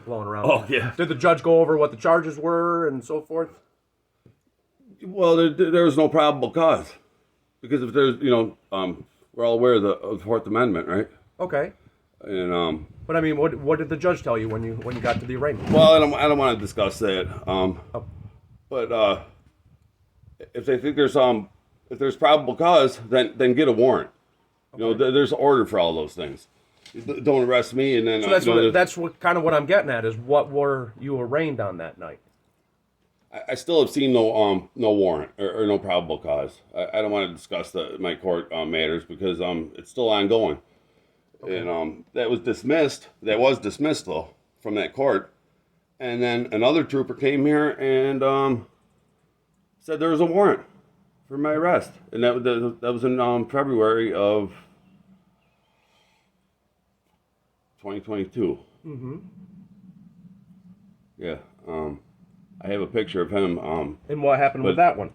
blowing around. Oh, yeah. Did the judge go over what the charges were and so forth? Well, there was no probable cause. Because if there's, we're all aware of the Fourth Amendment, right? Okay. And But I mean, what did the judge tell you when you got to the arraignment? well, I don't want to discuss that. But if they think if there's probable cause, then get a warrant. Okay. There's an order for all those things. Don't arrest me, and then So that's kind of what I'm getting at is what were you arraigned on that night? I still have seen no warrant or no probable cause. I don't want to discuss my court matters because it's still ongoing. Okay. And that was dismissed. That was dismissed though from that court. And then another trooper came here and said there was a warrant for my arrest, and that was in February of 2022. Mm-hmm. Yeah. I have a picture of him. And what happened with that one?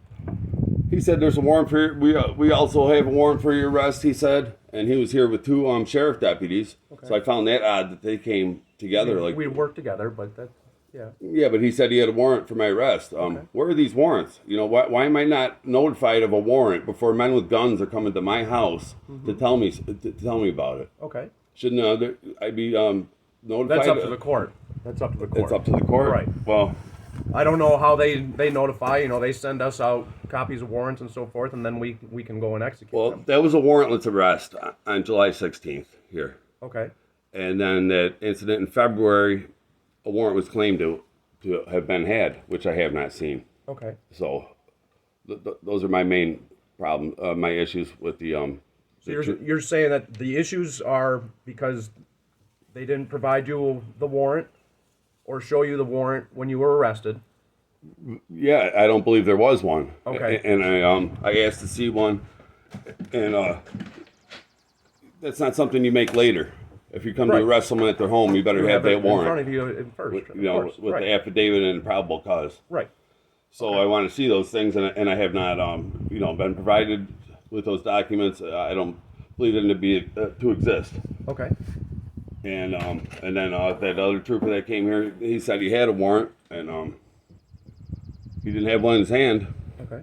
He said there's a warrant for we also have a warrant for your arrest, he said. And he was here with two sheriff deputies. Okay. So I found that odd that they came together. We worked together, but that, yeah. Yeah, but he said he had a warrant for my arrest. Okay. Where are these warrants? Why am I not notified of a warrant before men with guns are coming to my house to tell me about it? Okay. Shouldn't I be notified? That's up to the court. That's up to the court. It's up to the court? Right. Well, I don't know how they notify. They send us out copies of warrants and so forth, and then we can go and execute them. That was a warrantless arrest on July 16th here. Okay. And then that incident in February, a warrant was claimed to have been had, which I have not seen. Okay. So those are my main problem, my issues with the. So you're saying that the issues are because they didn't provide you the warrant or show you the warrant when you were arrested? Yeah, I don't believe there was one. Okay. And I asked to see one, and that's not something you make later. If you come to arrest someone at their home, you better have that warrant in front of you first. With the affidavit and probable cause. Right. So I want to see those things, and I have not, been provided with those documents. I don't believe them to be to exist. Okay. And then that other trooper that came here, he said he had a warrant, and he didn't have one in his hand. Okay.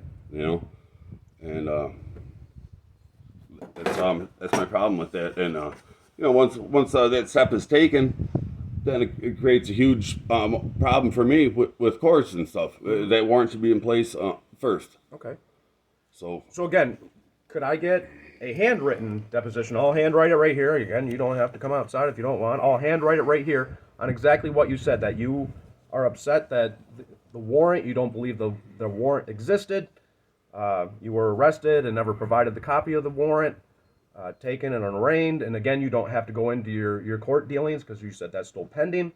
And that's my problem with that. And once that step is taken, then it creates a huge problem for me with courts and stuff. That warrant should be in place first. Okay. So again, could I get a handwritten deposition? I'll handwrite it right here. Again, you don't have to come outside if you don't want. I'll handwrite it right here on exactly what you said, that you are upset that the warrant, you don't believe the warrant existed. You were arrested and never provided the copy of the warrant, taken and arraigned. And again, you don't have to go into your court dealings because you said that's still pending.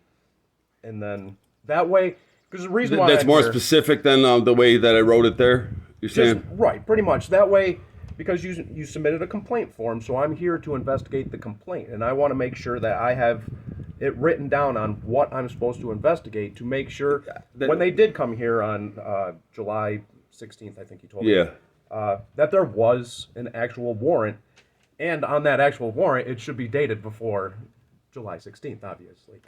And then that way, because the reason why that's more specific than the way that I wrote it there. You're saying right, pretty much that way. Because you submitted a complaint form, so I'm here to investigate the complaint, and I want to make sure that I have it written down on what I'm supposed to investigate to make sure that when they did come here on July 16th, I think you told me, that there was an actual warrant, and on that actual warrant, it should be dated before July 16th, obviously,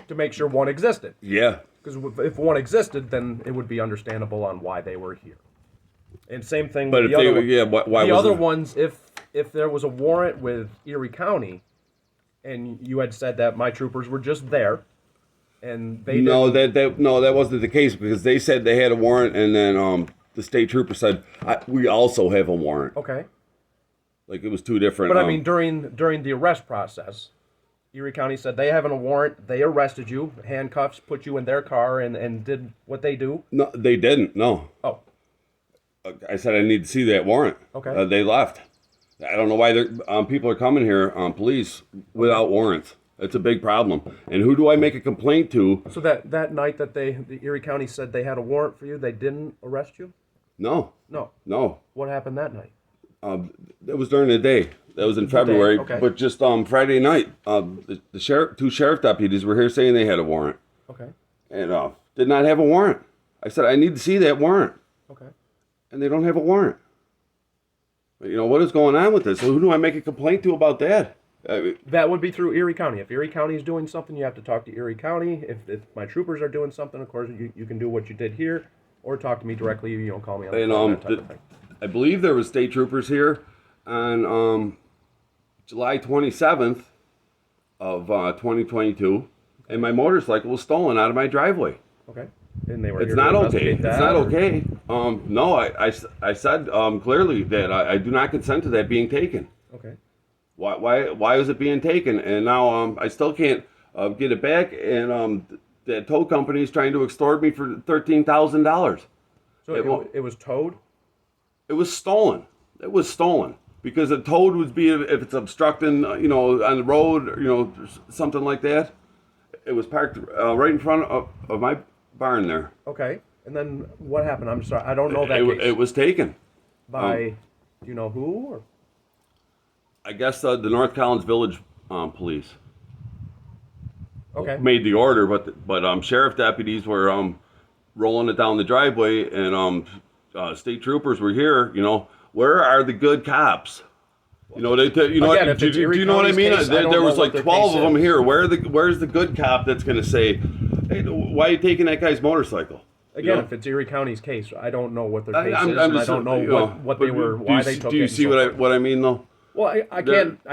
to make sure one existed. Yeah. Because if one existed, then it would be understandable on why they were here. And same thing but with the other ones. Why the was other it? ones, if there was a warrant with Erie County, and you had said that my troopers were just there, and they that wasn't the case, because they said they had a warrant, and then the state trooper said we also have a warrant. Okay. Like it was two different. But I mean, during the arrest process, Erie County said they have a warrant. They arrested you, handcuffs, put you in their car, and did what they do. No, they didn't. No. Oh. I said I need to see that warrant. Okay. They left. I don't know why people are coming here, police, without warrants. It's a big problem. And who do I make a complaint to? So that night that the Erie County said they had a warrant for you, they didn't arrest you? No. No. What happened that night? It was during the day. That was in February. Okay. But just Friday night, the two sheriff deputies were here saying they had a warrant. Okay. And did not have a warrant. I said I need to see that warrant. Okay. And they don't have a warrant. What is going on with this? So who do I make a complaint to about that? That would be through Erie County. If Erie County is doing something, you have to talk to Erie County. If my troopers are doing something, of course, you can do what you did here, or talk to me directly. You know, call me on the phone, that type of thing. I believe there was state troopers here on July 27th of 2022, and my motorcycle was stolen out of my driveway. Okay. And they were It's here not to okay. investigate It's that, not or- okay. No, I said clearly that I do not consent to that being taken. Okay. Why is it being taken? And now I still can't get it back, and the tow company is trying to extort me for $13,000. So it was towed? It was stolen. It was stolen because a towed would be if it's obstructing, on the road, or, something like that. It was parked right in front of my barn there. Okay. And then what happened? I'm sorry, I don't know that case. It was taken By, do you know who? Or? I guess the North Collins Village police Okay. made the order, but sheriff deputies were rolling it down the driveway, and state troopers were here. Where are the good cops? Again, if do it's you Erie know what I County's mean? case, I don't There know was what like their 12 case of them is. here. Where's the good cop that's going to say, hey, why are you taking that guy's motorcycle? Again, if it's Erie County's case, I don't know what their case I'm is, and I just, don't know what they were, why they took it. Do you and see so forth. what I mean though? Well, I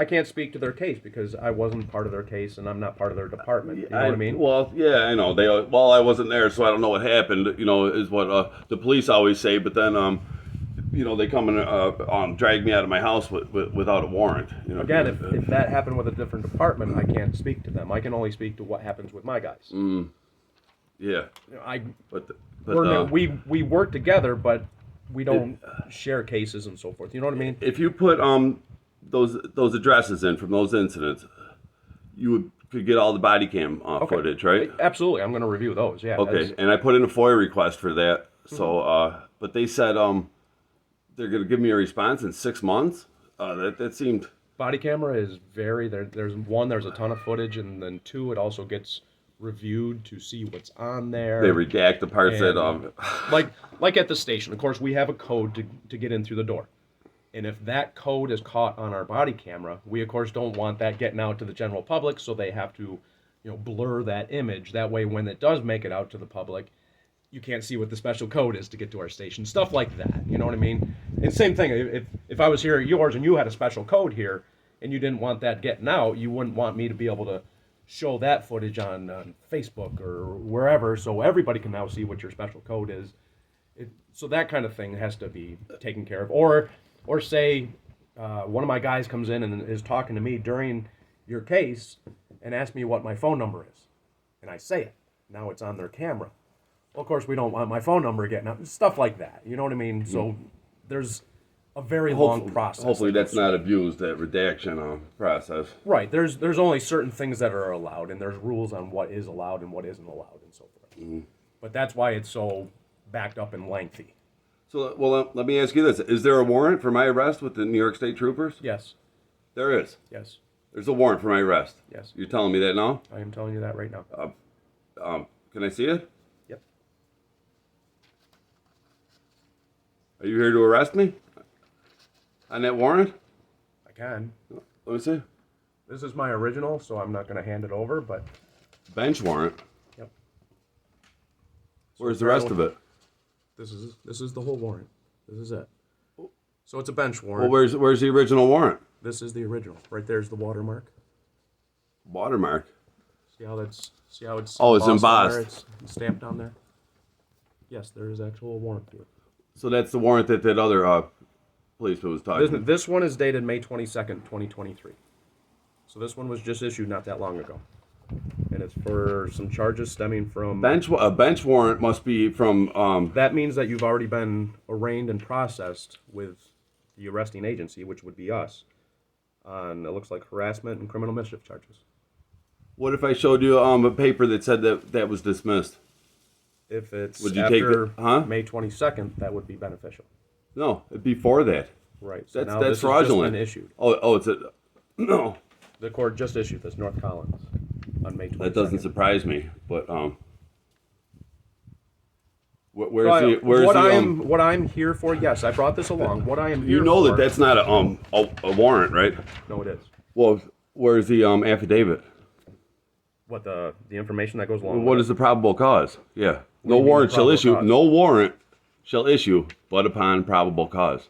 can't speak to their case because I wasn't part of their case and I'm not part of their department. You know what I mean? Well, yeah, I know. I wasn't there, so I don't know what happened. Is what the police always say. But then, they come and drag me out of my house without a warrant. Again, if that happened with a different department, I can't speak to them. I can only speak to what happens with my guys. Yeah. We work together, but we don't share cases and so forth. You know what I mean? If you put those addresses in from those incidents, you could get all the body cam footage, right? Absolutely, I'm going to review those. Yeah. Okay, and I put in a FOIA request for that. So, but they said they're going to give me a response in 6 months. That seemed. Body camera is there's a ton of footage, and then two, it also gets reviewed to see what's on there. They redact the parts that like at the station. Of course, we have a code to get in through the door. And if that code is caught on our body camera, we of course don't want that getting out to the general public, so they have to, blur that image. That way when it does make it out to the public, you can't see what the special code is to get to our station. Stuff like that. You know what I mean? And same thing, if I was here at yours and you had a special code here and you didn't want that getting out, you wouldn't want me to be able to show that footage on Facebook or wherever, so everybody can now see what your special code is. So that kind of thing has to be taken care of. Or say one of my guys comes in and is talking to me during your case and asks me what my phone number is. And I say it. Now it's on their camera. Well, of course, we don't want my phone number getting out. Stuff like that. You know what I mean? So there's a very long process. Hopefully that's not abused, that redaction process. Right. There's only certain things that are allowed, and there's rules on what is allowed and what isn't allowed and so forth. But that's why it's so backed up and lengthy. So, let me ask you this. Is there a warrant for my arrest with the New York State Troopers? Yes. There is. Yes. There's a warrant for my arrest. Yes. You're telling me that now? I am telling you that right now. Can I see it? Yep. Are you here to arrest me? On that warrant? I can. Let me see. This is my original, so I'm not going to hand it over, but... Bench warrant. Yep. Where's the rest of it? This is the whole warrant. This is it. So it's a bench warrant. Well, where's the original warrant? This is the original. Right there's the watermark. Watermark. See how it's Oh, it's on embossed. there? It's stamped on there. Yes, there is actual warrant to it. So that's the warrant that other policeman was talking about. This one is dated May 22nd, 2023. So this one was just issued not that long ago. And it's for some charges stemming from... A bench warrant must be from... That means that you've already been arraigned and processed with the arresting agency, which would be us, on, it looks like, harassment and criminal mischief charges. What if I showed you a paper that said that was dismissed? If it's Would you after take it? Huh? May 22nd, that would be beneficial. No, before that. Right. So now That's this fraudulent. has just been issued. Oh, it's a... No. The court just issued this, North Collins, on May 22nd. That doesn't surprise me, but what I'm here for? Yes, I brought this along. What I am here you know for, that's not a warrant, right? No, it is. Well, Where's the affidavit? What the information that goes along What with is the probable cause? Yeah. do No you mean warrant the shall probable issue. cause? No warrant shall issue, but upon probable cause.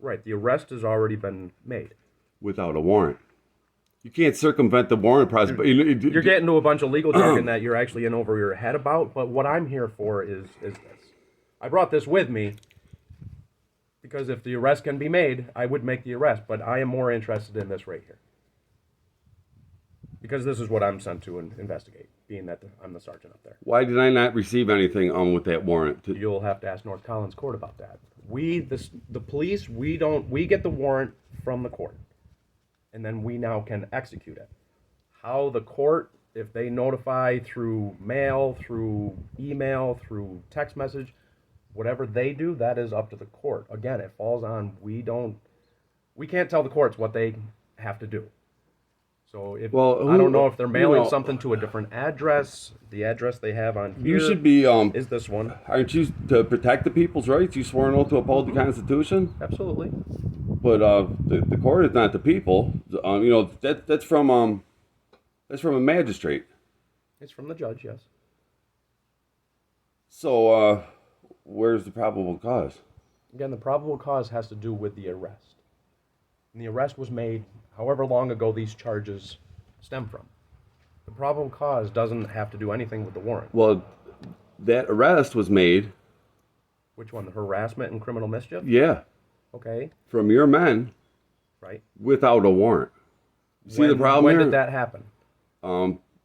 Right, the arrest has already been made. Without a warrant. You can't circumvent the warrant process. But You're getting to a bunch of legal jargon that you're actually in over your head about, but what I'm here for is this. I brought this with me because if the arrest can be made, I would make the arrest, but I am more interested in this right here. Because this is what I'm sent to investigate, being that I'm the sergeant up there. Why did I not receive anything with that warrant? You'll have to ask North Collins Court about that. The police, we get the warrant from the court, and then we now can execute it. How the court, if they notify through mail, through email, through text message, whatever they do, that is up to the court. Again, it falls on, we can't tell the courts what they have to do. So if I don't know if they're mailing something to a different address. The address they have on here You should be. is this one. Aren't you to protect the people's rights? You sworn oath to uphold the Constitution. Absolutely. But the court is not the people. That's from a magistrate. It's from the judge, yes. So where's the probable cause? Again, the probable cause has to do with the arrest. And the arrest was made however long ago these charges stem from. The probable cause doesn't have to do anything with the warrant. Well, that arrest was made. Which one? The harassment and criminal mischief? Yeah. Okay. From your men. Right. Without a warrant. See the problem when here? did that happen?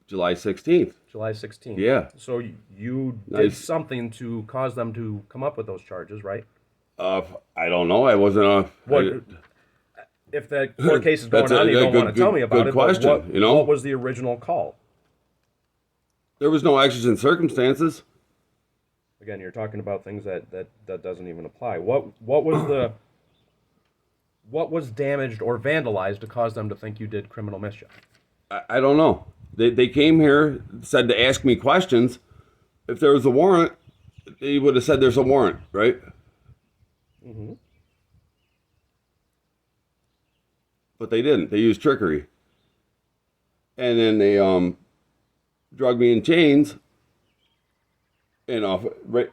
July 16th. July 16th. Yeah. So you did something to cause them to come up with those charges, right? I don't know. I wasn't If the court case is going on, you don't want to tell me about it. Question, but what was the original call? There was no exigent circumstances. Again, you're talking about things that doesn't even apply. What was damaged or vandalized to cause them to think you did criminal mischief? I don't know. They came here, said to ask me questions. If there was a warrant, they would have said there's a warrant, right? Mm-hmm. But they didn't. They used trickery. And then they drug me in chains and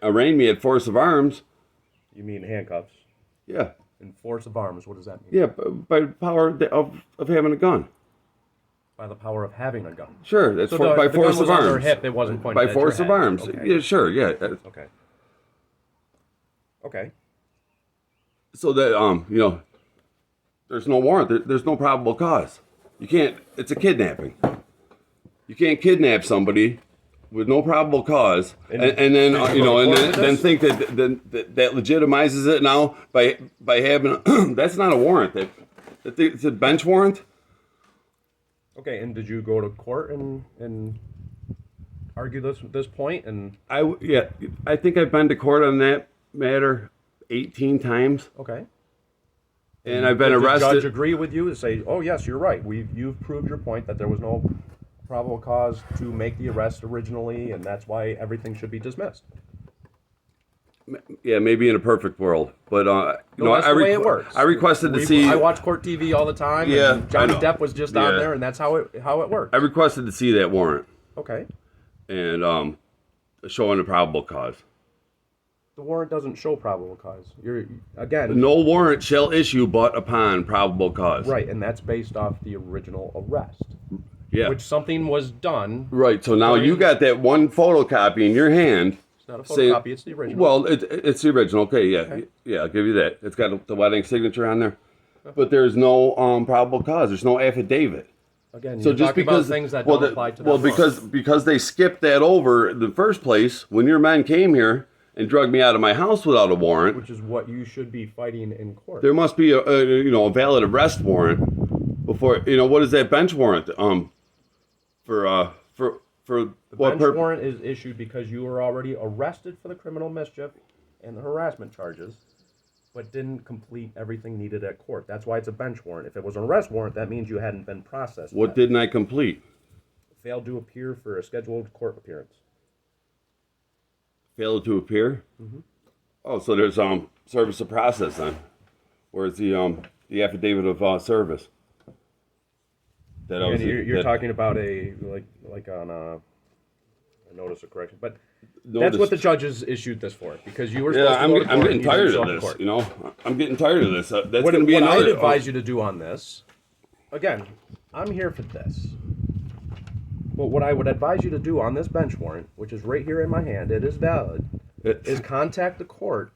arraigned me at force of arms. You mean handcuffs? Yeah. And force of arms, what does that mean? Yeah, by power of having a gun. By the power of having a gun. Sure, that's So by the force gun was of on their arms. hip, it wasn't pointed By at force your of head. arms. Okay. Yeah, sure, yeah. Okay. Okay. So that there's no warrant. There's no probable cause. You can't. It's a kidnapping. You can't kidnap somebody with no probable cause, and then then think that legitimizes it now by having that's not a warrant. It's a bench warrant. Okay, and did you go to court and argue this point? And I think I've been to court on that matter 18 times. Okay. And I've been Did arrested. the judge agree with you to say, oh yes, you're right. You've proved your point that there was no probable cause to make the arrest originally, and that's why everything should be dismissed. Yeah, maybe in a perfect world, but That's the way it works. I requested to see. I watch court TV all the time. Yeah, and Johnny I know. Depp was just on Yeah. there, and that's how it works. I requested to see that warrant Okay. and showing a probable cause. The warrant doesn't show probable cause. Again. No warrant shall issue but upon probable cause. Right, and that's based off the original arrest. Yeah. Which something was done. Right. So now you got that one photocopy in your hand. It's not a photocopy, it's the original. Well, it's the original. Okay, yeah. Okay. Yeah, I'll give you that. It's got the wedding signature on there. But there's no probable cause. There's no affidavit. Again, So you're just talking because about things that don't apply to that warrant. because they skipped that over in the first place when your men came here and drugged me out of my house without a warrant. Which is what you should be fighting in court. There must be a valid arrest warrant before what is that bench warrant for The what bench warrant is issued because you were already arrested for the criminal mischief and the harassment charges, but didn't complete everything needed at court. That's why it's a bench warrant. If it was an arrest warrant, that means you hadn't been processed. What yet. didn't I complete? Failed to appear for a scheduled court appearance. Failed to appear. Mm-hmm. Oh, so there's service of process then. Where's the affidavit of service? that I And was. you're that talking about a like on a notice of correction, but that's notice- what the judges issued this for because you were Yeah, supposed to go to court. I'm getting and you didn't tired show of up to this. court. You know, I'm getting tired of this. That's What, going to be what another. I'd advise you to do on this, again, I'm here for this. But what I would advise you to do on this bench warrant, which is right here in my hand, it is valid, is contact the court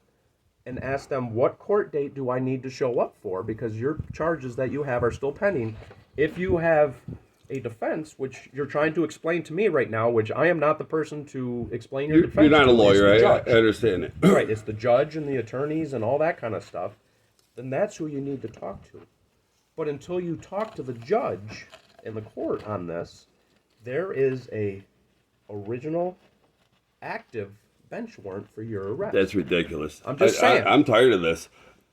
and ask them what court date do I need to show up for because your charges that you have are still pending. If you have a defense, which you're trying to explain to me right now, which I am not the person to explain your defense. You're not a to, it's lawyer. the I judge. understand it. Right, it's the judge and the attorneys and all that kind of stuff. Then that's who you need to talk to. But until you talk to the judge in the court on this, there is a original active bench warrant for your arrest. That's ridiculous. I'm just saying. I'm tired of this.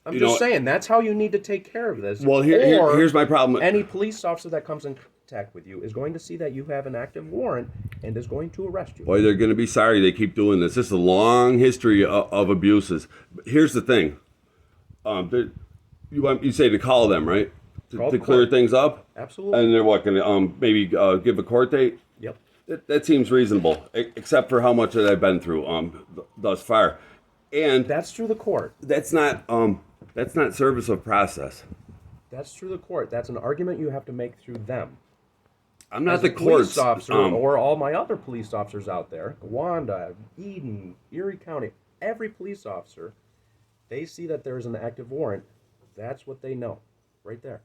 I'm You just know, saying that's how you need to take care of this. Well, Or here's my problem. Any police officer that comes in contact with you is going to see that you have an active warrant and is going to arrest you. Boy, they're going to be sorry they keep doing this. This is a long history of abuses. But here's the thing. You say to call them, right? Call To the clear court. things up? Absolutely. And they're what, going to maybe give a court date? Yep. That seems reasonable, except for how much that I've been through thus far. And That's through the court. that's not service of process. That's through the court. That's an argument you have to make through them. I'm not As the a police court's officer, or all my other police officers out there, Wanda, Eden, Erie County, every police officer, they see that there's an active warrant. That's what they know, right there.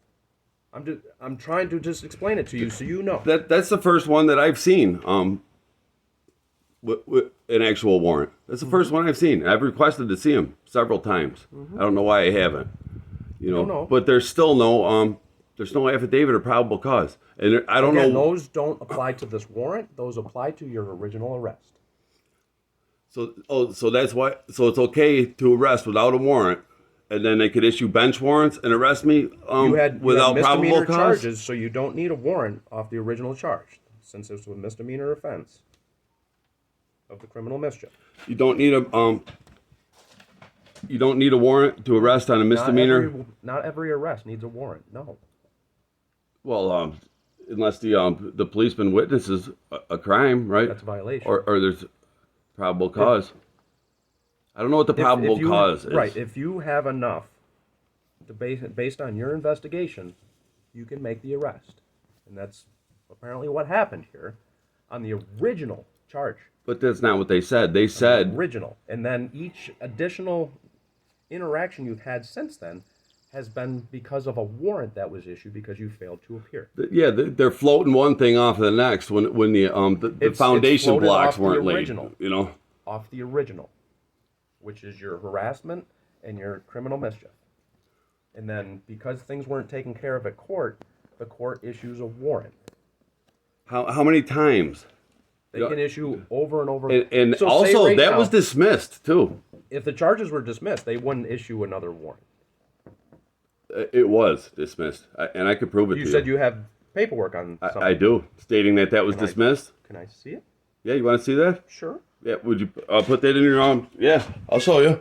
I'm trying to just explain it to you so you know. That's the first one that I've seen. With an actual warrant. That's the first one I've seen. I've requested to see him several times. I don't know why I haven't. You know, Don't know. but there's still no affidavit or probable cause, and I don't Again, know. those don't apply to this warrant. Those apply to your original arrest. So that's why. So it's okay to arrest without a warrant, and then they could issue bench warrants and arrest me You had without probable misdemeanor cause. charges, so you don't need a warrant off the original charge, since it's a misdemeanor offense of the criminal mischief. You don't need a warrant to arrest on a misdemeanor. Not every arrest needs a warrant. No. Well, unless the policeman witnesses a crime, right? That's a violation. Or there's probable cause. I don't know what the probable cause is. Right. If you have enough to based on your investigation, you can make the arrest, and that's apparently what happened here on the original charge. But that's not what they said. They said Original, and then each additional interaction you've had since then has been because of a warrant that was issued because you failed to appear. yeah, they're floating one thing off of the next when the It's foundation floated blocks off the weren't laid. original. You know. Off the original, which is your harassment and your criminal mischief. And then because things weren't taken care of at court, the court issues a warrant. How many times? They can issue over and over. And So say also right that now, was dismissed too. if the charges were dismissed, they wouldn't issue another warrant. It was dismissed, and I could prove it You to said you have paperwork on something. I do, stating that was Can I- dismissed. Can I see it? Yeah, you want to see that? Sure. Yeah, would you put that in your Yeah, I'll show you.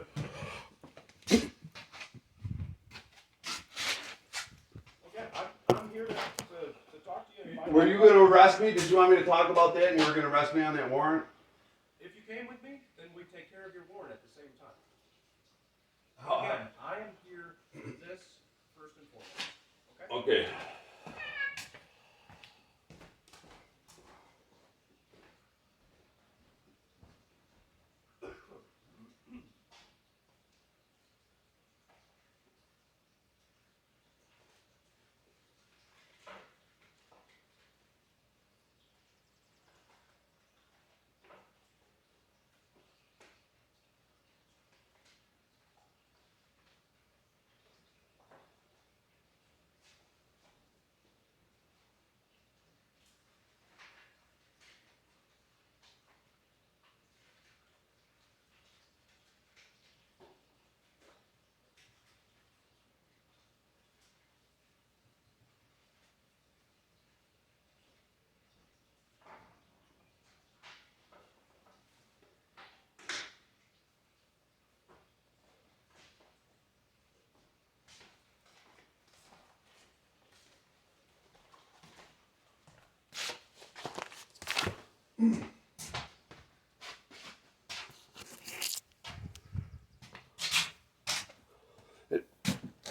I'm here to talk to you. Were you going to arrest me? Did you want me to talk about that, and you were going to arrest me on that warrant? If you came with me, then we take care of your warrant at the same time. How- Again, I am here for this first and foremost. Okay? Okay.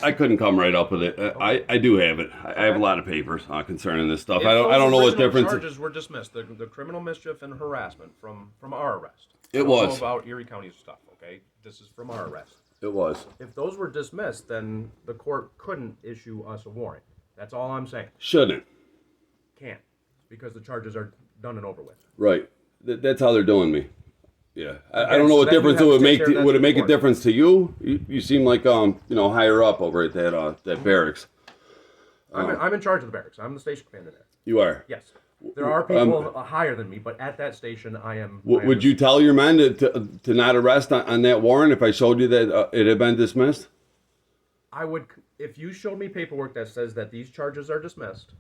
I couldn't come right up with it. I do have it. I have a lot of papers concerning this stuff. If I don't know what those original difference. charges were dismissed, the criminal mischief and harassment from our arrest. It I don't was. know about Erie County stuff, okay? This is from our arrest. It was. If those were dismissed, then the court couldn't issue us a warrant. That's all I'm saying. Shouldn't. Can't, because the charges are done and over with. Right. That's how they're doing me. Yeah. I Okay, don't know so what then you difference it have to would take make. care of that Would it to make the a court. difference to you? You seem like higher up over at that barracks. I'm in charge of the barracks. I'm the station commander there. You are. Yes. There are people higher than me, but at that station, I am. Would you tell your men to not arrest on that warrant if I showed you that it had been dismissed? I would, if you showed me paperwork that says that these charges are dismissed,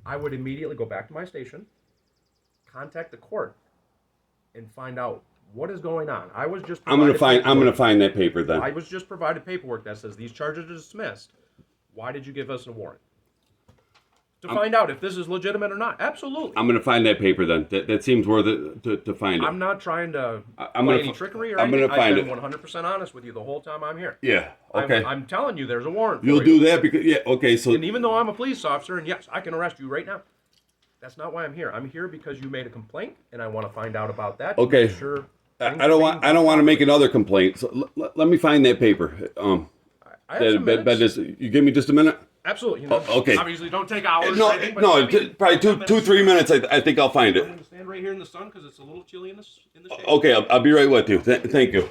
I would immediately go back to my station, contact the court, and find out what is going on. I was just. I'm gonna find that paper then. I was just provided paperwork that says these charges are dismissed. Why did you give us a warrant? To find out if this is legitimate or not. Absolutely. I'm gonna find that paper then. That seems worth it to find it. I'm not trying to I'm play gonna any trickery or I'm anything. gonna find I've it. been 100% honest with you the whole time I'm here. Yeah. Okay. I'm telling you, there's a warrant. You'll for you. do that because Okay. So And even though I'm a police officer, and yes, I can arrest you right now. That's not why I'm here. I'm here because you made a complaint, and I want to find out about that. Okay. Sure. I don't want to make another complaint. So let me find that paper. I have some minutes. You give me just a minute. Absolutely. You Oh, okay. Obviously, don't take hours. No, or anything, but no, maybe probably 2-3 minutes. I think I'll find I'm it. going to stand right here in the sun because it's a little chilly in the shade. Okay, I'll be right with you. Thank you.